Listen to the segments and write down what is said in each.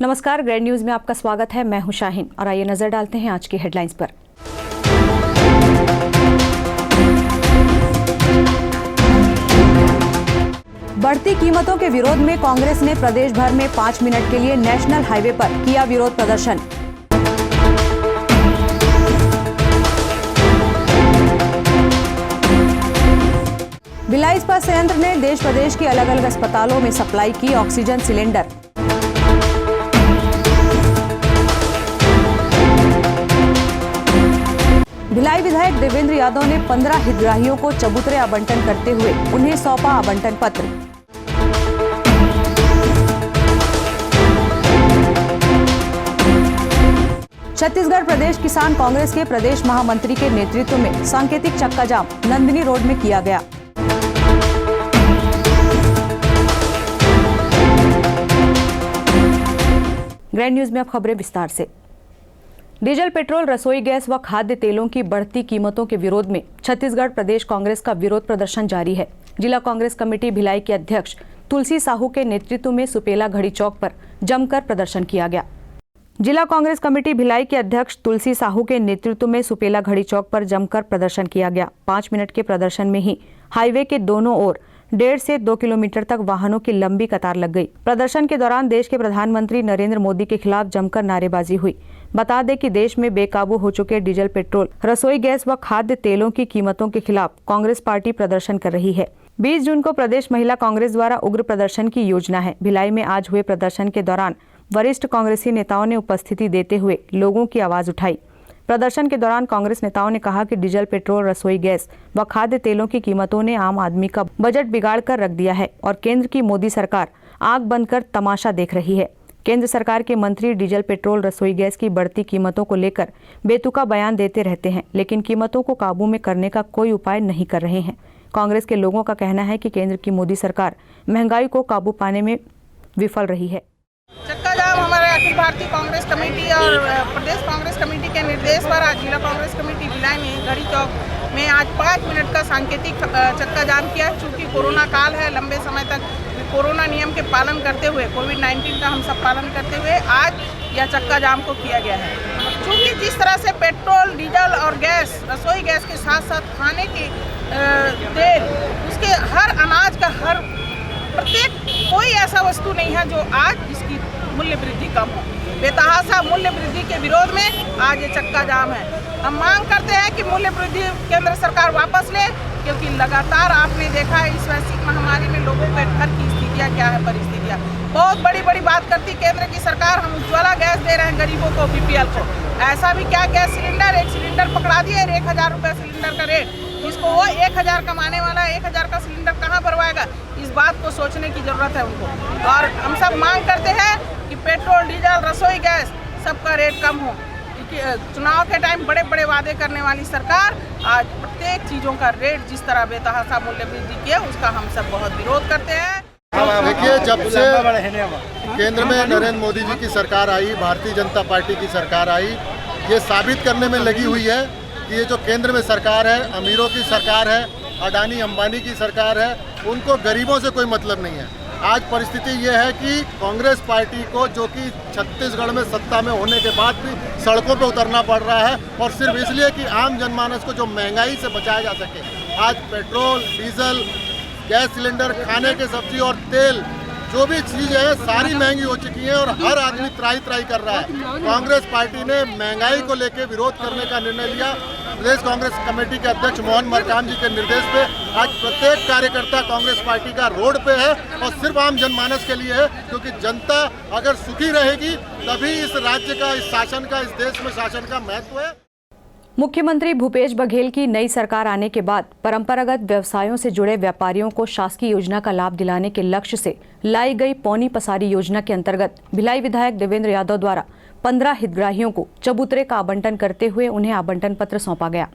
नमस्कार, grand news में आपका स्वागत है। मैं हूं शाहीन और आइए नजर डालते हैं आज की हेडलाइंस पर। बढ़ती कीमतों के विरोध में कांग्रेस ने प्रदेश भर में 5 मिनट के लिए नेशनल हाईवे पर किया विरोध प्रदर्शन। भिलाई इस्पात संयंत्र ने देश प्रदेश के अलग अलग अस्पतालों में सप्लाई की ऑक्सीजन सिलेंडर। भिलाई विधायक देवेंद्र यादव ने 15 हितग्राहियों को चबूतरे आवंटन करते हुए उन्हें सौंपा आवंटन पत्र। छत्तीसगढ़ प्रदेश किसान कांग्रेस के प्रदेश महामंत्री के नेतृत्व में सांकेतिक चक्का जाम नंदिनी रोड में किया गया। ग्रैंड न्यूज में अब खबरें विस्तार से। डीजल, पेट्रोल, रसोई गैस व खाद्य तेलों की बढ़ती कीमतों के विरोध में छत्तीसगढ़ प्रदेश कांग्रेस का विरोध प्रदर्शन जारी है। जिला कांग्रेस कमेटी भिलाई के अध्यक्ष तुलसी साहू के नेतृत्व में सुपेला घड़ी चौक पर जमकर प्रदर्शन किया गया। जिला कांग्रेस कमेटी भिलाई के अध्यक्ष तुलसी साहू के नेतृत्व में सुपेला घड़ी चौक पर जमकर प्रदर्शन किया गया। 5 मिनट के प्रदर्शन में ही हाईवे के दोनों ओर 1.5 से 2 किलोमीटर तक वाहनों की लंबी कतार लग गई। प्रदर्शन के दौरान देश के प्रधानमंत्री नरेंद्र मोदी के खिलाफ जमकर नारेबाजी हुई। बता दें कि देश में बेकाबू हो चुके डीजल, पेट्रोल, रसोई गैस व खाद्य तेलों की कीमतों के खिलाफ कांग्रेस पार्टी प्रदर्शन कर रही है। 20 जून को प्रदेश महिला कांग्रेस द्वारा उग्र प्रदर्शन की योजना है। भिलाई में आज हुए प्रदर्शन के दौरान वरिष्ठ कांग्रेसी नेताओं ने उपस्थिति देते हुए लोगों की आवाज उठाई। प्रदर्शन के दौरान कांग्रेस नेताओं ने कहा कि डीजल, पेट्रोल, रसोई गैस व खाद्य तेलों की कीमतों ने आम आदमी का बजट बिगाड़ कर रख दिया है और केंद्र की मोदी सरकार आंख बंद कर तमाशा देख रही है। केंद्र सरकार के मंत्री डीजल, पेट्रोल, रसोई गैस की बढ़ती कीमतों को लेकर बेतुका बयान देते रहते हैं, लेकिन कीमतों को काबू में करने का कोई उपाय नहीं कर रहे हैं। कांग्रेस के लोगों का कहना है कि केंद्र की मोदी सरकार महंगाई को काबू पाने में विफल रही है। चक्का जाम हमारे अखिल भारतीय कांग्रेस कमेटी और प्रदेश कांग्रेस कमेटी के निर्देश पर आज जिला कांग्रेस कमेटी भिलाई में घड़ी चौक में आज 5 मिनट का सांकेतिक चक्का जाम किया। चूँकि कोरोना काल है, लंबे समय तक कोरोना नियम के पालन करते हुए, कोविड-19 का हम सब पालन करते हुए आज यह चक्का जाम को किया गया है। चूँकि जिस तरह से पेट्रोल, डीजल और गैस, रसोई गैस के साथ साथ खाने की तेल, उसके हर अनाज का हर प्रत्येक कोई ऐसा वस्तु नहीं है जो आज जिसकी मूल्य वृद्धि कम हो। बेतहाशा मूल्य वृद्धि के विरोध में आज ये चक्का जाम है। हम मांग करते हैं कि मूल्य वृद्धि केंद्र सरकार वापस ले, क्योंकि लगातार आपने देखा है इस वैश्विक महामारी में लोगों के घर की स्थितियाँ क्या है, परिस्थितियाँ बहुत बड़ी बात करती केंद्र की सरकार। हम उज्ज्वला गैस दे रहे हैं गरीबों को, बीपीएल को। ऐसा भी क्या गैस सिलेंडर, एक सिलेंडर पकड़ा दिए 1000 रुपये सिलेंडर का रेट, इसको वो 1000 कमाने वाला 1000 का सिलेंडर कहाँ भरवाएगा? इस बात को सोचने की जरूरत है उनको। और हम सब मांग करते हैं कि पेट्रोल, डीजल, रसोई गैस सबका रेट कम हो। चुनाव के टाइम बड़े वादे करने वाली सरकार आज प्रत्येक चीज़ों का रेट जिस तरह बेतहाशा मूल्य वृद्धि किया, उसका हम सब बहुत विरोध करते हैं। देखिए, जब से केंद्र में नरेंद्र मोदी जी की सरकार आई, भारतीय जनता पार्टी की सरकार आई, ये साबित करने में लगी हुई है कि ये जो केंद्र में सरकार है, अमीरों की सरकार है, अडानी अंबानी की सरकार है, उनको गरीबों से कोई मतलब नहीं है। आज परिस्थिति ये है कि कांग्रेस पार्टी को, जो कि छत्तीसगढ़ में सत्ता में होने के बाद भी सड़कों पर उतरना पड़ रहा है, और सिर्फ इसलिए कि आम जनमानस को जो महंगाई से बचाया जा सके। आज पेट्रोल, डीजल, गैस सिलेंडर, खाने के सब्जी और तेल, जो भी चीज़ है सारी महंगी हो चुकी है और हर आदमी त्राही कर रहा है। कांग्रेस पार्टी ने महंगाई को लेकर विरोध करने का निर्णय लिया। प्रदेश कांग्रेस कमेटी के अध्यक्ष मोहन मरकाम जी के निर्देश पे आज प्रत्येक कार्यकर्ता कांग्रेस पार्टी का रोड पे है, और सिर्फ आम जनमानस के लिए है, क्योंकि जनता अगर सुखी रहेगी तभी इस राज्य का, इस शासन का, इस देश में शासन का महत्व है। मुख्यमंत्री भूपेश बघेल की नई सरकार आने के बाद परंपरागत व्यवसायों से जुड़े व्यापारियों को शासकीय योजना का लाभ दिलाने के लक्ष्य से लाई गई पौनी पसारी योजना के अंतर्गत भिलाई विधायक देवेंद्र यादव द्वारा 15 हितग्राहियों को चबूतरे का आवंटन करते हुए उन्हें आवंटन पत्र सौंपा गया।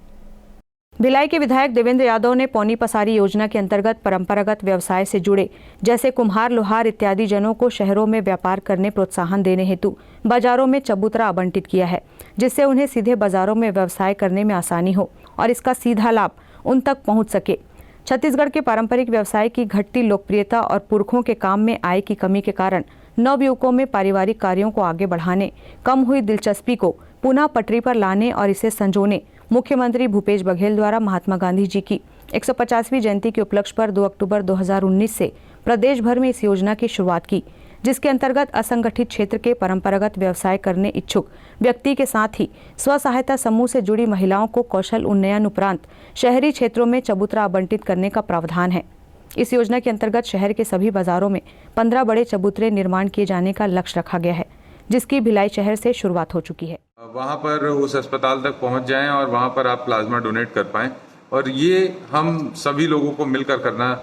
भिलाई के विधायक देवेंद्र यादव ने पौनी पसारी योजना के अंतर्गत परंपरागत व्यवसाय से जुड़े जैसे कुम्हार, लोहार इत्यादि जनों को शहरों में व्यापार करने प्रोत्साहन देने हेतु बाजारों में चबूतरा आवंटित किया है, जिससे उन्हें सीधे बाजारों में व्यवसाय करने में आसानी हो और इसका सीधा लाभ उन तक पहुंच सके। छत्तीसगढ़ के पारंपरिक व्यवसाय की घटती लोकप्रियता और पुरखों के काम में आय की कमी के कारण नवयुवकों में पारिवारिक कार्यों को आगे बढ़ाने, कम हुई दिलचस्पी को पुनः पटरी पर लाने और इसे संजोने मुख्यमंत्री भूपेश बघेल द्वारा महात्मा गांधी जी की 150वीं जयंती के उपलक्ष्य पर 2 अक्टूबर 2019 से प्रदेश भर में इस योजना की शुरुआत की, जिसके अंतर्गत असंगठित क्षेत्र के परंपरागत व्यवसाय करने इच्छुक व्यक्ति के साथ ही स्व सहायता समूह से जुड़ी महिलाओं को कौशल उन्नयन उपरांत शहरी क्षेत्रों में चबूतरा आवंटित करने का प्रावधान है। इस योजना के अंतर्गत शहर के सभी बाजारों में 15 बड़े चबूतरे निर्माण किए जाने का लक्ष्य रखा गया है, जिसकी भिलाई शहर से शुरुआत हो चुकी है। वहाँ पर उस अस्पताल तक पहुँच जाएं और वहाँ पर आप प्लाज्मा डोनेट कर पाएं, और ये हम सभी लोगों को मिलकर करना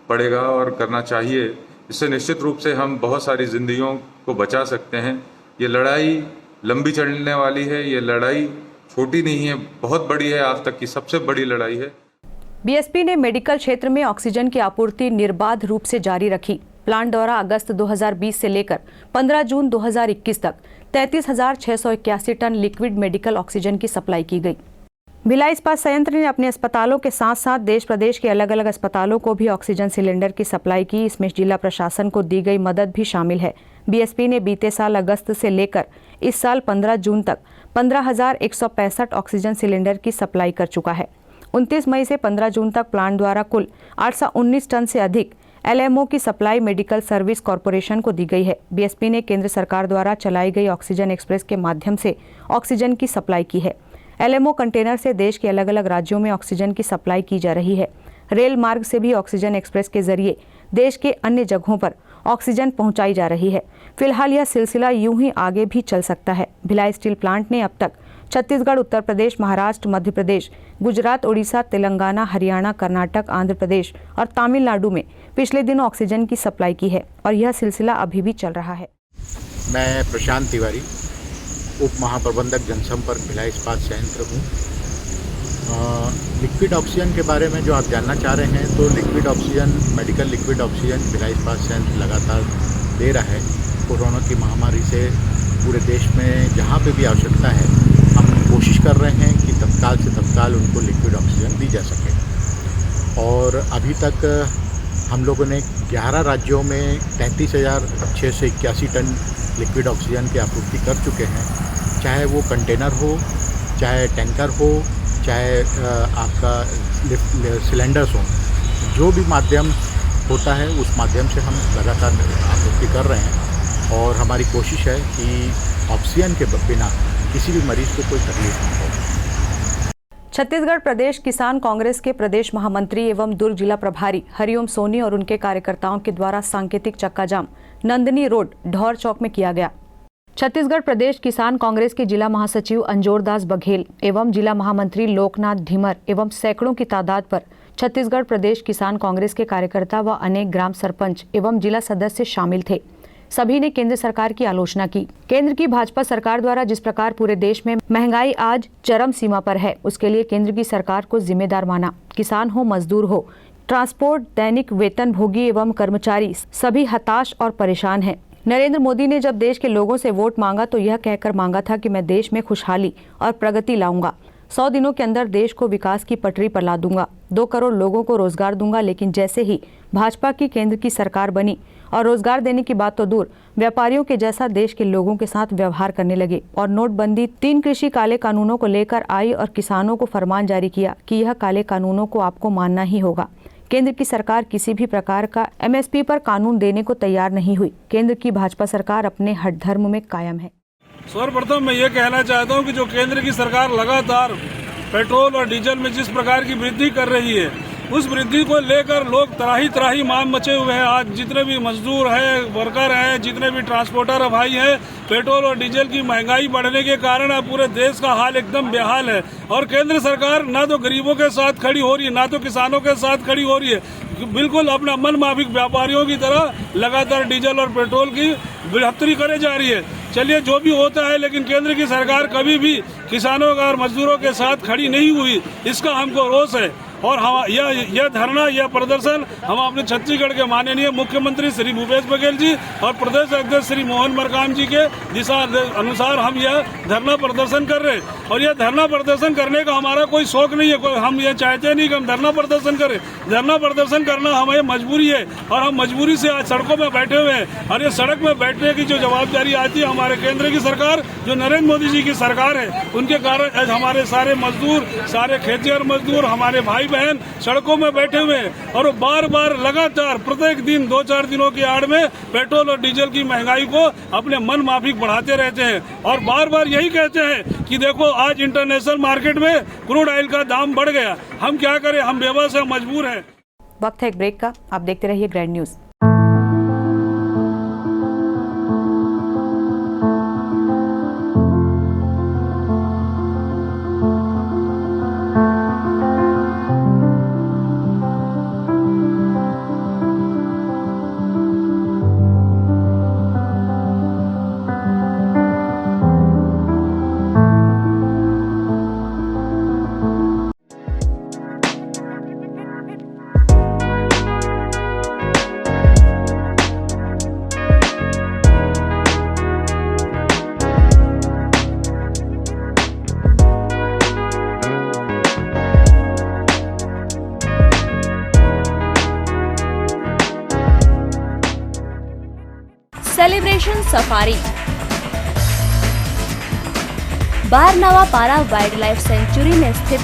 पड़ेगा और करना चाहिए। इससे निश्चित रूप से हम बहुत सारी जिंदगियों को बचा सकते हैं। ये लड़ाई लंबी चलने वाली है, ये लड़ाई छोटी नहीं है, बहुत बड़ी है, आज तक की सबसे बड़ी लड़ाई है। बीएसपी ने मेडिकल क्षेत्र में ऑक्सीजन की आपूर्ति निर्बाध रूप से जारी रखी। प्लांट द्वारा अगस्त 2020 से लेकर 15 जून 2021 तक 33,681 टन लिक्विड मेडिकल ऑक्सीजन की सप्लाई की गई। भिलाई इस्पात संयंत्र ने अपने अस्पतालों के साथ साथ देश प्रदेश के अलग अलग अस्पतालों को भी ऑक्सीजन सिलेंडर की सप्लाई की। इसमें जिला प्रशासन को दी गई मदद भी शामिल है। बीएसपी ने बीते साल अगस्त से लेकर इस साल 15 जून तक 15,165 ऑक्सीजन सिलेंडर की सप्लाई कर चुका है। 29 मई से 15 जून तक प्लांट द्वारा कुल 819 टन से अधिक एलएमओ की सप्लाई मेडिकल सर्विस कॉरपोरेशन को दी गई है। बीएसपी ने केंद्र सरकार द्वारा चलाई गई ऑक्सीजन एक्सप्रेस के माध्यम से ऑक्सीजन की सप्लाई की है। एलएमओ कंटेनर से देश के अलग अलग राज्यों में ऑक्सीजन की सप्लाई की जा रही है। रेल मार्ग से भी ऑक्सीजन एक्सप्रेस के जरिए देश के अन्य जगहों पर ऑक्सीजन पहुंचाई जा रही है। फिलहाल यह सिलसिला यूं ही आगे भी चल सकता है। भिलाई स्टील प्लांट ने अब तक छत्तीसगढ़, उत्तर प्रदेश, महाराष्ट्र, मध्य प्रदेश, गुजरात, उड़ीसा, तेलंगाना, हरियाणा, कर्नाटक, आंध्र प्रदेश और तमिलनाडु में पिछले दिनों ऑक्सीजन की सप्लाई की है और यह सिलसिला अभी भी चल रहा है। मैं प्रशांत तिवारी, उप महाप्रबंधक जनसंपर्क भिलाई इस्पात संयंत्र हूँ। लिक्विड ऑक्सीजन के बारे में जो आप जानना चाह रहे हैं, तो liquid oxygen, medical liquid oxygen Bhilai इस्पात संयंत्र लगातार दे रहा है। कोरोना की महामारी से पूरे देश में जहाँ पे भी आवश्यकता है, हम कोशिश कर रहे हैं कि तत्काल से तत्काल उनको लिक्विड ऑक्सीजन दी जा सके। और अभी तक हम लोगों ने 11 राज्यों में 33,681 टन लिक्विड ऑक्सीजन की आपूर्ति कर चुके हैं। चाहे वो कंटेनर हो, चाहे टैंकर हो, चाहे आपका सिलेंडर्स हो, जो भी माध्यम होता है उस माध्यम से हम लगातार आपूर्ति कर रहे हैं। और हमारी कोशिश है कि ऑक्सीजन के बिना किसी भी मरीज को कोई तकलीफ ना हो। छत्तीसगढ़ प्रदेश किसान कांग्रेस के प्रदेश महामंत्री एवं दुर्ग जिला प्रभारी हरिओम सोनी और उनके कार्यकर्ताओं के द्वारा सांकेतिक चक्का जाम नंदनी रोड, ढौर चौक में किया गया। छत्तीसगढ़ प्रदेश किसान कांग्रेस के जिला महासचिव अंजोरदास बघेल एवं जिला महामंत्री लोकनाथ ढिमर एवं सैकड़ों की तादाद पर छत्तीसगढ़ प्रदेश किसान कांग्रेस के कार्यकर्ता व अनेक ग्राम सरपंच एवं जिला सदस्य शामिल थे। सभी ने केंद्र सरकार की आलोचना की। केंद्र की भाजपा सरकार द्वारा जिस प्रकार पूरे देश में महंगाई आज चरम सीमा पर है, उसके लिए केंद्र की सरकार को जिम्मेदार माना। किसान हो, मजदूर हो, ट्रांसपोर्ट, दैनिक वेतन भोगी एवं कर्मचारी सभी हताश और परेशान हैं। नरेंद्र मोदी ने जब देश के लोगों से वोट मांगा तो यह कहकर मांगा था कि मैं देश में खुशहाली और प्रगति लाऊंगा, 100 दिनों के अंदर देश को विकास की पटरी पर ला दूंगा, 2 करोड़ लोगों को रोजगार दूंगा। लेकिन जैसे ही भाजपा की केंद्र की सरकार बनी और रोजगार देने की बात तो दूर, व्यापारियों के जैसा देश के लोगों के साथ व्यवहार करने लगे और नोटबंदी, 3 कृषि काले कानूनों को लेकर आई और किसानों को फरमान जारी किया कि यह काले कानूनों को आपको मानना ही होगा। केंद्र की सरकार किसी भी प्रकार का एमएसपी पर कानून देने को तैयार नहीं हुई। केंद्र की भाजपा सरकार अपने हठ धर्म में कायम है। सर्वप्रथम मैं ये कहना चाहता हूँ कि जो केंद्र की सरकार लगातार पेट्रोल और डीजल में जिस प्रकार की वृद्धि कर रही है, उस वृद्धि को लेकर लोग त्राही त्राही माम मचे हुए हैं। आज जितने भी मजदूर हैं, वर्कर हैं, जितने भी ट्रांसपोर्टर भाई हैं, पेट्रोल और डीजल की महंगाई बढ़ने के कारण अब पूरे देश का हाल एकदम बेहाल है। और केंद्र सरकार ना तो गरीबों के साथ खड़ी हो रही है, ना तो किसानों के साथ खड़ी हो रही है, बिल्कुल अपना मन माफिक व्यापारियों की तरह लगातार डीजल और पेट्रोल की बढ़ोतरी करे जा रही है। चलिए जो भी होता है, लेकिन केंद्र की सरकार कभी भी किसानों और मजदूरों के साथ खड़ी नहीं हुई, इसका हमको रोष है। और हम यह धरना, यह प्रदर्शन हम अपने छत्तीसगढ़ के माननीय मुख्यमंत्री श्री भूपेश बघेल जी और प्रदेश अध्यक्ष श्री मोहन मरकाम जी के दिशा अनुसार हम यह धरना प्रदर्शन कर रहे हैं। और यह धरना प्रदर्शन करने का हमारा कोई शौक नहीं है, हम ये चाहते नहीं कि हम धरना प्रदर्शन करें। धरना प्रदर्शन करना हमें मजबूरी है और हम मजबूरी से आज सड़कों में बैठे हुए हैं। और ये सड़क में बैठने की जो जवाबदारी आती है हमारे केंद्र की सरकार, जो नरेंद्र मोदी जी की सरकार है, उनके कारण आज हमारे सारे मजदूर, सारे खेतिहर मजदूर, हमारे भाई बहन सड़कों में बैठे हुए हैं। और बार बार लगातार प्रत्येक दिन 2-4 दिनों की आड़ में पेट्रोल और डीजल की महंगाई को अपने मन माफिक बढ़ाते रहते हैं और बार बार यही कहते हैं कि देखो आज इंटरनेशनल मार्केट में क्रूड ऑयल का दाम बढ़ गया, हम क्या करें, हम बेबस हैं, मजबूर हैं। वक्त है एक ब्रेक का, आप देखते रहिए ग्रैंड न्यूज। सेलिब्रेशन सफारी बारनवा पारा वाइल्ड लाइफ सेंचुरी में स्थित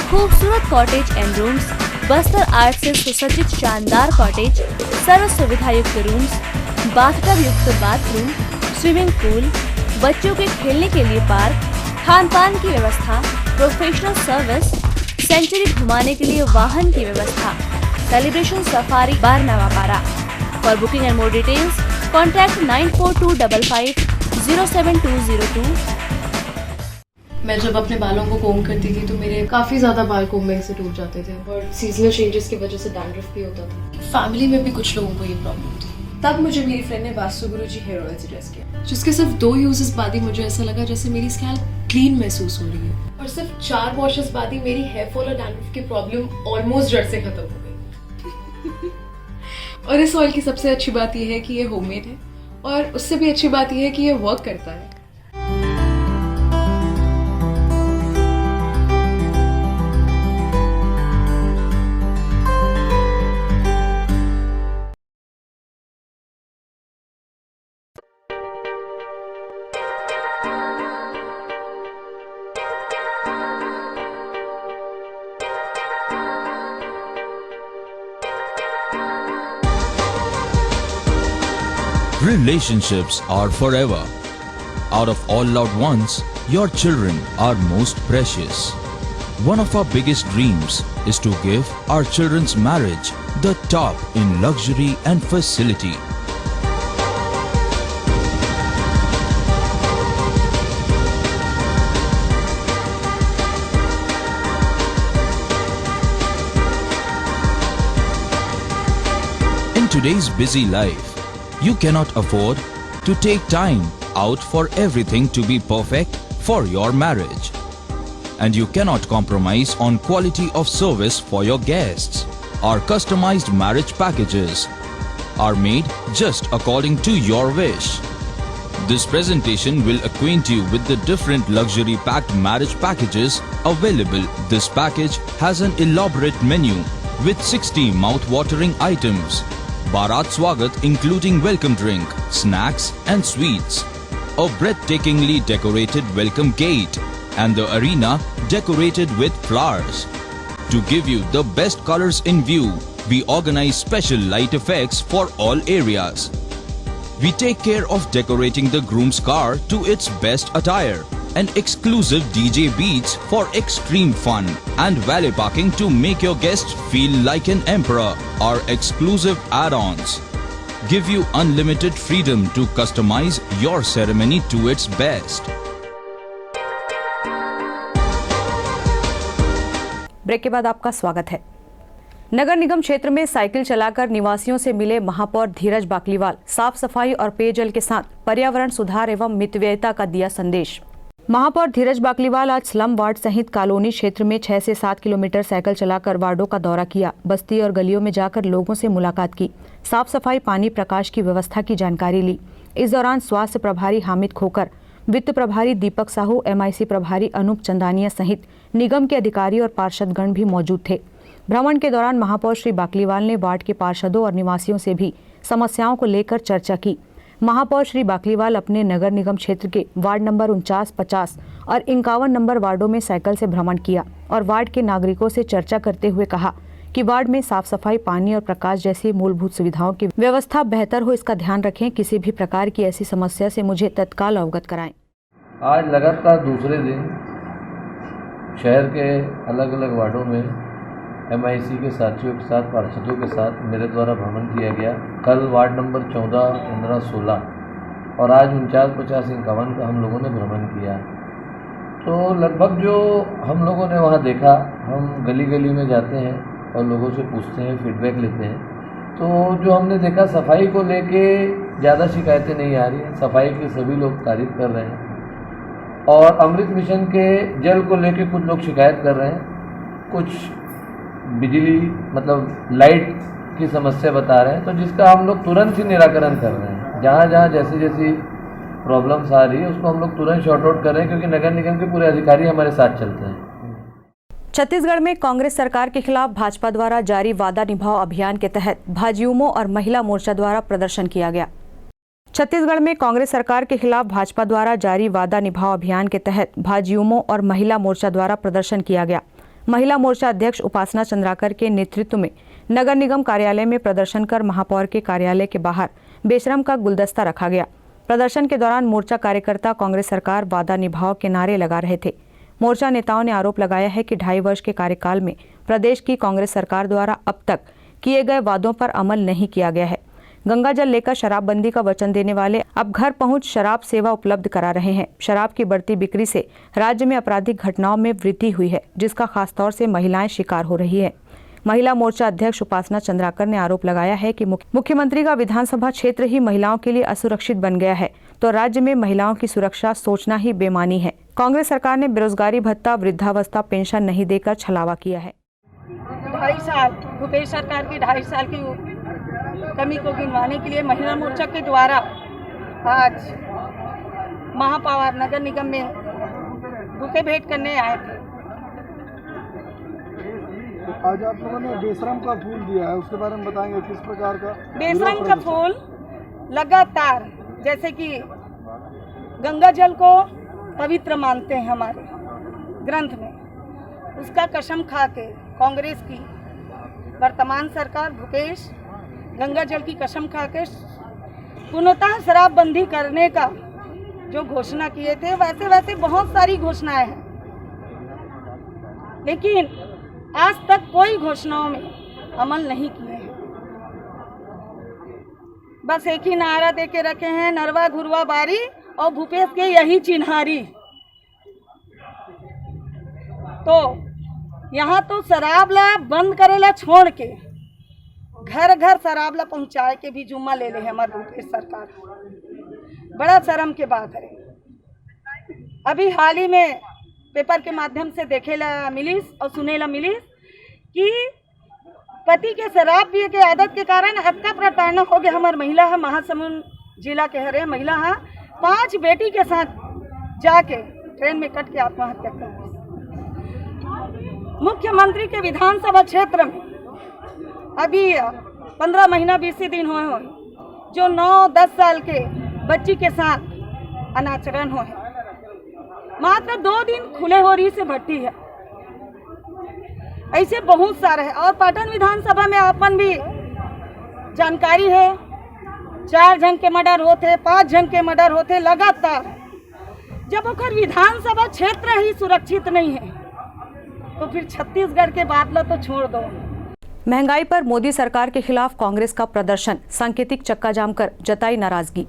खूबसूरत cottage and rooms, Bastar art से सुसज्जित शानदार कॉटेज, सर्व सुविधा युक्त रूम्स, बाथटब युक्त बाथरूम, स्विमिंग पूल, बच्चों के खेलने के लिए पार्क, खान पान की व्यवस्था, प्रोफेशनल सर्विस, सेंचुरी घुमाने के लिए वाहन की व्यवस्था। सेलिब्रेशन सफारी बारनवा पारा। For booking and more details contact 9425507202। मैं जब अपने बालों को कोम करती थी तो मेरे काफ़ी ज़्यादा बाल कोम्बिंग से टूट जाते थे और सीजनल चेंजेस की वजह से डैंड्रफ भी होता था। फैमिली में भी कुछ लोगों को ये प्रॉब्लम थी। तब मुझे मेरी फ्रेंड ने वास्तु गुरुजी हेयर ऑयल सजेस्ट किया, जिसके सिर्फ 2 यूजेस बाद ही मुझे ऐसा लगा जैसे मेरी स्कैल्प क्लीन महसूस हो रही है और सिर्फ 4 वॉशेस बाद ही मेरी हेयर फॉल और डैंड्रफ की प्रॉब्लम ऑलमोस्ट जड़ से खत्म हो गई। और इस ऑयल की सबसे अच्छी बात यह है कि ये होममेड है और उससे भी अच्छी बात यह है कि ये वर्क करता है। Relationships are forever. Out of all loved ones, your children are most precious. One of our biggest dreams is to give our children's marriage the top in luxury and facility. In today's busy life, you cannot afford to take time out for everything to be perfect for your marriage. And you cannot compromise on quality of service for your guests. Our customized marriage packages are made just according to your wish. This presentation will acquaint you with the different luxury packed marriage packages available. This package has an elaborate menu with 60 mouth-watering items. Bharat Swagat including welcome drink, snacks and sweets. A breathtakingly decorated welcome gate and the arena decorated with flowers. To give you the best colors in view, we organize special light effects for all areas. We take care of decorating the groom's car to its best attire and exclusive DJ beats for extreme fun and valet parking to make your guests feel like an emperor. Our exclusive add-ons give you unlimited freedom to customize your ceremony to its best. Break के बाद आपका स्वागत है। नगर निगम क्षेत्र में cycle चलाकर निवासियों से मिले महापौर धीरज बाकलीवाल साफ सफाई और पेयजल के साथ पर्यावरण सुधार एवं मितव्ययिता का दिया संदेश। महापौर धीरज बाकलीवाल आज स्लम वार्ड सहित कॉलोनी क्षेत्र में 6 से 7 किलोमीटर साइकिल चलाकर वार्डों का दौरा किया। बस्ती और गलियों में जाकर लोगों से मुलाकात की, साफ सफाई, पानी, प्रकाश की व्यवस्था की जानकारी ली। इस दौरान स्वास्थ्य प्रभारी हामिद खोकर, वित्त प्रभारी दीपक साहू, MIC प्रभारी अनूप चंदानिया सहित निगम के अधिकारी और पार्षदगण भी मौजूद थे। भ्रमण के दौरान महापौर श्री बाकलीवाल ने वार्ड के पार्षदों और निवासियों से भी समस्याओं को लेकर चर्चा की। महापौर श्री बाकलीवाल अपने नगर निगम क्षेत्र के वार्ड नंबर 49, 50 और 51 नंबर वार्डों में साइकिल से भ्रमण किया और वार्ड के नागरिकों से चर्चा करते हुए कहा कि वार्ड में साफ सफाई, पानी और प्रकाश जैसी मूलभूत सुविधाओं की व्यवस्था बेहतर हो, इसका ध्यान रखें। किसी भी प्रकार की ऐसी समस्या से मुझे तत्काल अवगत कराएं। आज लगातार दूसरे दिन शहर के अलग अलग वार्डों में MIC के साथियों के साथ, पार्षदों के साथ मेरे द्वारा भ्रमण किया गया। कल वार्ड नंबर 14, 15, 16 और आज 49, 50, 51 का हम लोगों ने भ्रमण किया। तो लगभग जो हम लोगों ने वहाँ देखा, हम गली गली में जाते हैं और लोगों से पूछते हैं, फीडबैक लेते हैं। तो जो हमने देखा, सफाई को लेके ज़्यादा शिकायतें नहीं आ रही हैं। सफाई की सभी लोग तारीफ कर रहे हैं और अमृत मिशन के जल को लेके कुछ लोग शिकायत कर रहे हैं, कुछ बिजली मतलब लाइट की समस्या बता रहे हैं। तो जिसका हम लोग तुरंत ही निराकरण कर रहे हैं। जहाँ जहाँ जैसी जैसी प्रॉब्लम्स आ रही है उसको हम लोग तुरंत शॉर्ट आउट कर रहे हैं, क्योंकि नगर निगम के पूरे अधिकारी हमारे साथ चलते हैं। छत्तीसगढ़ में कांग्रेस सरकार के खिलाफ भाजपा द्वारा जारी वादा निभाओ अभियान के तहत भाजयुमो और महिला मोर्चा द्वारा प्रदर्शन किया गया। छत्तीसगढ़ में कांग्रेस सरकार के खिलाफ भाजपा द्वारा जारी वादा निभाओ अभियान के तहत भाजयुमो और महिला मोर्चा द्वारा प्रदर्शन किया गया। महिला मोर्चा अध्यक्ष उपासना चंद्राकर के नेतृत्व में नगर निगम कार्यालय में प्रदर्शन कर महापौर के कार्यालय के बाहर बेशरम का गुलदस्ता रखा गया। प्रदर्शन के दौरान मोर्चा कार्यकर्ता कांग्रेस सरकार वादा निभाओ के नारे लगा रहे थे। मोर्चा नेताओं ने आरोप लगाया है कि 2.5 वर्ष के कार्यकाल में प्रदेश की कांग्रेस सरकार द्वारा अब तक किए गए वादों पर अमल नहीं किया गया है। गंगा जल लेकर शराबबंदी का वचन देने वाले अब घर पहुंच शराब सेवा उपलब्ध करा रहे हैं। शराब की बढ़ती बिक्री से राज्य में आपराधिक घटनाओं में वृद्धि हुई है, जिसका खासतौर से महिलाएं शिकार हो रही है। महिला मोर्चा अध्यक्ष उपासना चंद्राकर ने आरोप लगाया है कि मुख्यमंत्री का विधानसभा क्षेत्र ही महिलाओं के लिए असुरक्षित बन गया है, तो राज्य में महिलाओं की सुरक्षा सोचना ही बेमानी है। कांग्रेस सरकार ने बेरोजगारी भत्ता, वृद्धावस्था पेंशन नहीं देकर छलावा किया है। 2.5 साल भूपेश सरकार की 2.5 साल की कमी को गिनवाने के लिए महिला मोर्चा के द्वारा आज महापौर नगर निगम में बुके भेंट करने आए थे। आज आप लोगों ने बेशरम का फूल दिया है, उसके बारे में बताएंगे किस प्रकार का? बेशरम का फूल लगातार, जैसे कि गंगा जल को पवित्र मानते हैं हमारे ग्रंथ में, उसका कसम खा के कांग्रेस की वर्तमान सरकार भूपेश गंगा जल की कसम खा के पूर्णतः शराबबंदी करने का जो घोषणा किए थे, वैसे वैसे बहुत सारी घोषणाएं हैं, लेकिन आज तक कोई घोषणाओं में अमल नहीं किए हैं। बस एक ही नारा दे के रखे हैं, नरवा घुरवा बारी और भूपेश के यही चिन्हारी। तो यहाँ तो शराबला बंद करेला छोड़ के घर घर शराबला पहुँचाए के भी जुम्मा ले ले हमारे भूपेश सरकार। बड़ा शर्म के बात है। अभी हाल ही में पेपर के माध्यम से देखेला मिलिस और सुनेला मिलिस कि पति के शराब पिए के आदत के कारण अक्का प्रताड़ना हो गया। हमार महिला है, महासमुंद जिला के हरे महिला है, 5 बेटी के साथ जाके ट्रेन में कट के आत्महत्या कर ली। मुख्यमंत्री के विधानसभा क्षेत्र में अभी 15 महीना 20 दिन हुए हो जो 9-10 साल के बच्ची के साथ अनाचरण हुए, मात्र 2 दिन खुले हो रही से भट्टी है। ऐसे बहुत सारे है। और पाटन विधानसभा में अपन भी जानकारी है, 4 जन के मर्डर होते, 5 जन के मर्डर होते लगातार। जब ओकर विधानसभा क्षेत्र ही सुरक्षित नहीं है तो फिर छत्तीसगढ़ के बात ला तो छोड़ दो। महंगाई पर मोदी सरकार के खिलाफ कांग्रेस का प्रदर्शन, सांकेतिक चक्का जाम कर जताई नाराजगी।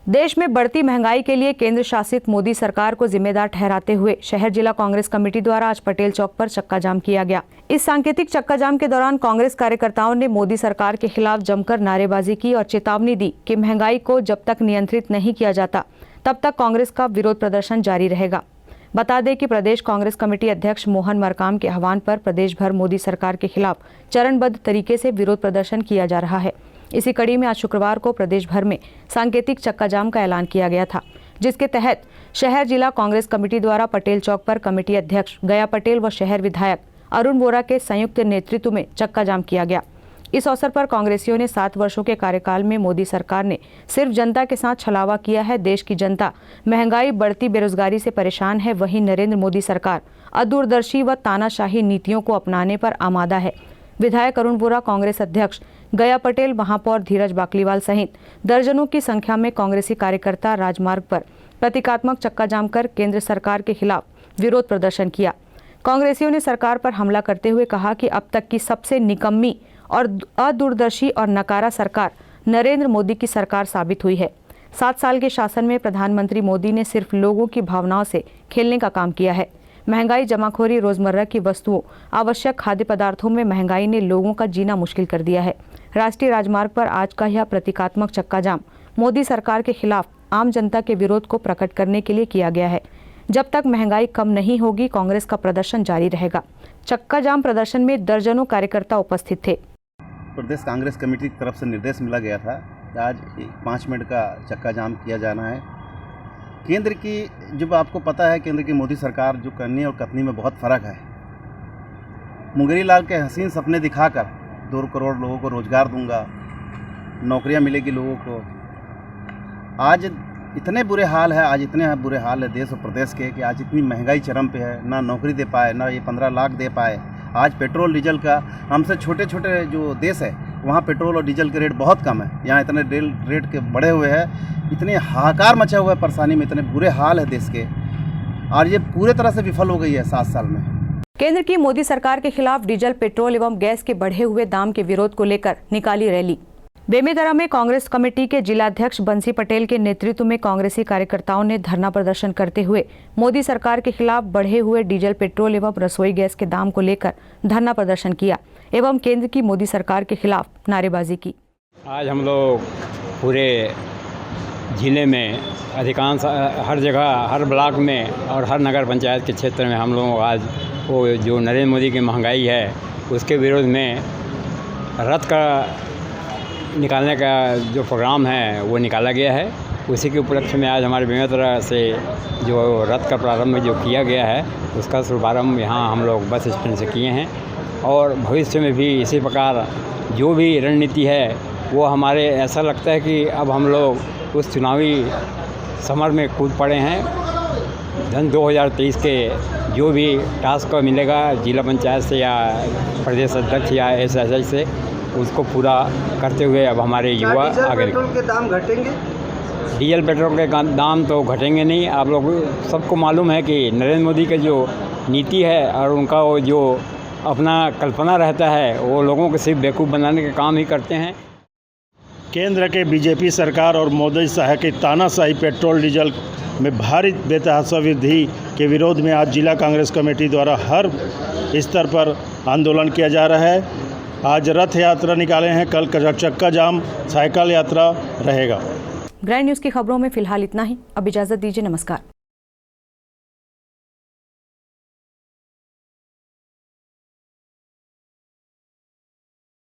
देश में बढ़ती महंगाई के लिए केंद्र शासित मोदी सरकार को जिम्मेदार ठहराते हुए शहर जिला कांग्रेस कमेटी द्वारा आज पटेल चौक पर चक्का जाम किया गया। इस सांकेतिक चक्का जाम के दौरान कांग्रेस कार्यकर्ताओं ने मोदी सरकार के खिलाफ जमकर नारेबाजी की और चेतावनी दी कि महंगाई को जब तक नियंत्रित नहीं किया जाता तब तक कांग्रेस का विरोध प्रदर्शन जारी रहेगा। बता दें कि प्रदेश कांग्रेस कमेटी अध्यक्ष मोहन मरकाम के आह्वान पर प्रदेश भर मोदी सरकार के खिलाफ चरणबद्ध तरीके से विरोध प्रदर्शन किया जा रहा है। इसी कड़ी में आज शुक्रवार को प्रदेश भर में सांकेतिक चक्का जाम का ऐलान किया गया था, जिसके तहत शहर जिला कांग्रेस कमेटी द्वारा पटेल चौक पर कमेटी अध्यक्ष गया पटेल व शहर विधायक अरुण बोरा के संयुक्त नेतृत्व में चक्का जाम किया गया। इस अवसर पर कांग्रेसियों ने 7 वर्षों के कार्यकाल में मोदी सरकार ने सिर्फ जनता के साथ छलावा किया है। देश की जनता महंगाई, बढ़ती बेरोजगारी से परेशान है। वहीं नरेंद्र मोदी सरकार अदूरदर्शी व तानाशाही नीतियों को अपनाने पर आमादा है। विधायक अरुण बोरा, कांग्रेस अध्यक्ष गया पटेल, महापौर धीरज बाकलीवाल सहित दर्जनों की संख्या में कांग्रेसी कार्यकर्ता राजमार्ग पर प्रतीकात्मक चक्का जाम कर केंद्र सरकार के खिलाफ विरोध प्रदर्शन किया। कांग्रेसियों ने सरकार पर हमला करते हुए कहा कि अब तक की सबसे निकम्मी और अदूरदर्शी और नकारा सरकार नरेंद्र मोदी की सरकार साबित हुई है। 7 साल के शासन में प्रधानमंत्री मोदी ने सिर्फ लोगों की भावनाओं से खेलने का काम किया है। महंगाई, जमाखोरी, रोजमर्रा की वस्तुओं, आवश्यक खाद्य पदार्थों में महंगाई ने लोगों का जीना मुश्किल कर दिया है। राष्ट्रीय राजमार्ग पर आज का यह प्रतीकात्मक चक्का जाम मोदी सरकार के खिलाफ आम जनता के विरोध को प्रकट करने के लिए किया गया है। जब तक महंगाई कम नहीं होगी, कांग्रेस का प्रदर्शन जारी रहेगा। चक्का जाम प्रदर्शन में दर्जनों कार्यकर्ता उपस्थित थे। प्रदेश कांग्रेस कमेटी की तरफ से निर्देश मिला गया था कि आज 5 मिनट का चक्का जाम किया जाना है। केंद्र की, जब आपको पता है केंद्र की मोदी सरकार जो करनी और कथनी में बहुत फ़र्क है। मुंगेरी लाल के हसीन सपने दिखाकर 2 करोड़ लोगों को रोज़गार दूंगा, नौकरियां मिलेगी लोगों को। आज इतने बुरे हाल है, आज इतने बुरे हाल है देश और प्रदेश के कि आज इतनी महंगाई चरम पे है, ना नौकरी दे पाए, ना ये 15 लाख दे पाए। आज पेट्रोल डीजल का, हमसे छोटे छोटे जो देश है वहाँ पेट्रोल और डीजल के रेट बहुत कम है, यहाँ इतने रेट के बढ़े हुए हैं। इतने हाहाकार मचा हुआ है, परेशानी में, इतने बुरे हाल है देश के, और ये पूरे तरह से विफल हो गई है 7 साल में। केंद्र की मोदी सरकार के खिलाफ डीजल, पेट्रोल एवं गैस के बढ़े हुए दाम के विरोध को लेकर निकाली रैली। बेमेतरा में कांग्रेस कमेटी के जिलाध्यक्ष बंसी पटेल के नेतृत्व में कांग्रेसी कार्यकर्ताओं ने धरना प्रदर्शन करते हुए मोदी सरकार के खिलाफ बढ़े हुए डीजल, पेट्रोल एवं रसोई गैस के दाम को लेकर धरना प्रदर्शन किया एवं केंद्र की मोदी सरकार के खिलाफ नारेबाजी की। आज हम लोग पूरे जिले में अधिकांश हर जगह, हर ब्लॉक में और हर नगर पंचायत के क्षेत्र में हम लोग आज वो जो नरेंद्र मोदी की महंगाई है उसके विरोध में रथ का निकालने का जो प्रोग्राम है वो निकाला गया है। उसी के उपलक्ष्य में आज हमारे बेमेतरा से जो रथ का प्रारंभ जो किया गया है उसका शुभारंभ यहाँ हम लोग बस स्टैंड से किए हैं। और भविष्य में भी इसी प्रकार जो भी रणनीति है वो हमारे, ऐसा लगता है कि अब हम लोग उस चुनावी समर में कूद पड़े हैं। सन 2023 के जो भी टास्क मिलेगा जिला पंचायत से या प्रदेश अध्यक्ष या SSI से, उसको पूरा करते हुए अब हमारे युवा आगे। पेट्रोल के दाम घटेंगे? डीजल पेट्रोल के दाम तो घटेंगे नहीं। आप लोग सबको मालूम है कि नरेंद्र मोदी की जो नीति है और उनका वो जो अपना कल्पना रहता है वो लोगों को सिर्फ बेवकूफ़ बनाने का काम ही करते हैं। केंद्र के बीजेपी सरकार और मोदी शाह की तानाशाही पेट्रोल डीजल में भारी बेतहाशा वृद्धि के विरोध में आज जिला कांग्रेस कमेटी द्वारा हर स्तर पर आंदोलन किया जा रहा है। आज रथ यात्रा निकाले हैं, कल चक्का जाम, साइकिल यात्रा रहेगा। ग्रैंड न्यूज़ की खबरों में फिलहाल इतना ही। अब इजाज़त दीजिए, नमस्कार।